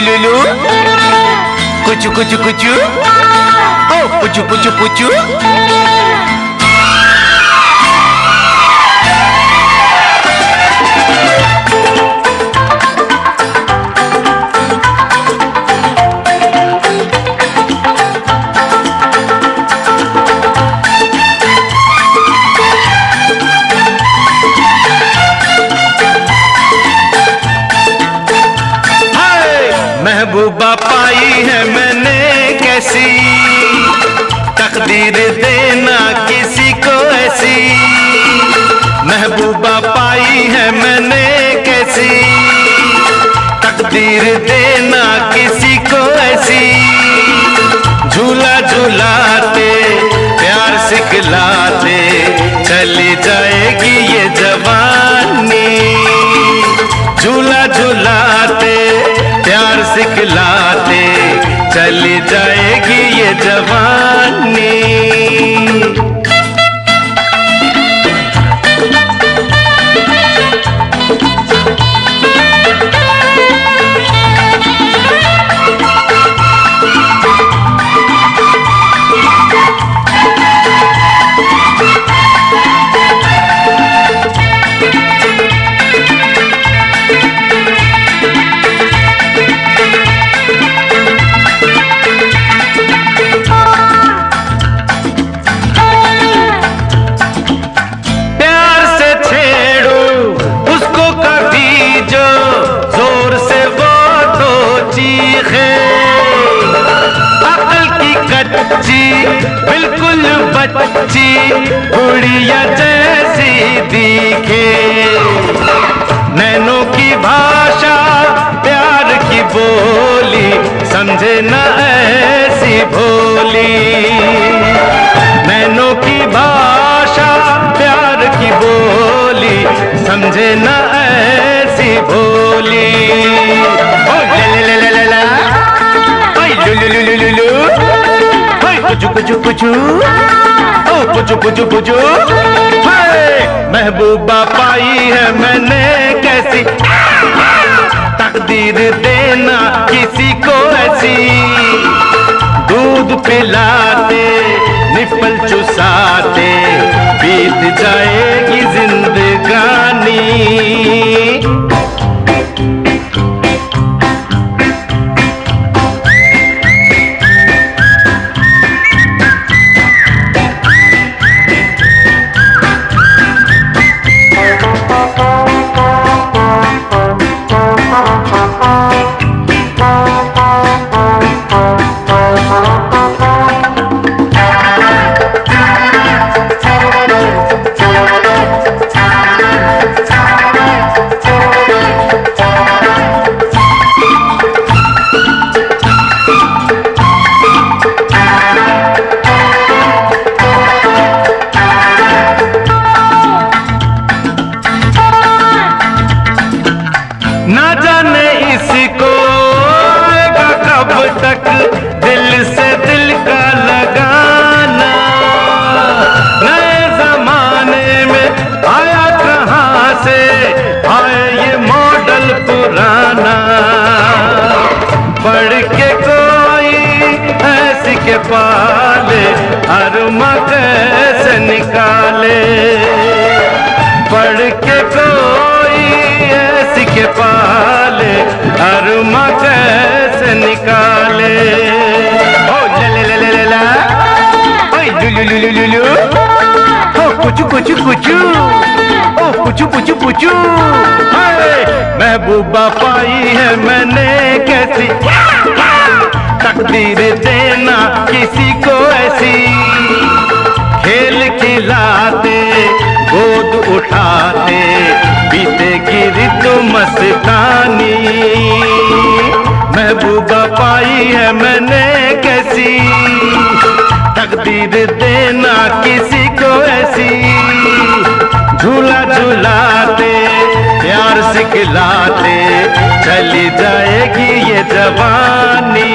लुलु कुचु कुचु कुचु ओ पुचु पुचु पुचु। महबूबा पाई है मैंने कैसी, तकदीर देना किसी को ऐसी। महबूबा पाई है मैंने कैसी, तकदीर देना किसी को ऐसी। झूला झूलाते प्यार सिखलाते चली जाएगी ये जवानी। झूला झूलाते प्यार सिखलाते चली जाएगी ये जवानी। बिल्कुल बच्ची गुड़िया जैसी दिखे, नैनों की भाषा प्यार की बोली समझे न ऐसी भोली। नैनों की भाषा प्यार की बोली समझे न ऐसी भोली। ओ ले ले ले ले ले लु लु लु लु लु पुचु पुचु पुचु ओ पुचु पुचु पुचु। महबूबा पाई है मैंने कैसी, तकदीर देना किसी को ऐसी। दूध पिलाते निप्पल चुसाते बीत जाएगी जिंदगानी। ना जाने इसको आएगा कब तक दिल से दिल का लगाना। नए जमाने में आया कहाँ से आए ये मॉडल पुराना। पढ़ के कोई ऐसी के पाले अरमा कैसे निकाले। पढ़ के कोई ऐसी के पाले अरमा कैसे निकाले। ओ ले ले ले ले ला ओए लु लु लु लु लु ओ कुचु कुचु कुचु ओ पुचु पुचु पुचु। महबूबा पाई है मैंने कैसी, तकदीर देना किसी को ऐसी। खेल खिलाते गोद उठाते बीतेगी ऋतु मस्तानी। महबूबा पाई है मैंने कैसी, तकदीर देना किसी को ऐसी। झूला झूलाते प्यार सिखलाते चली जाएगी ये जवानी।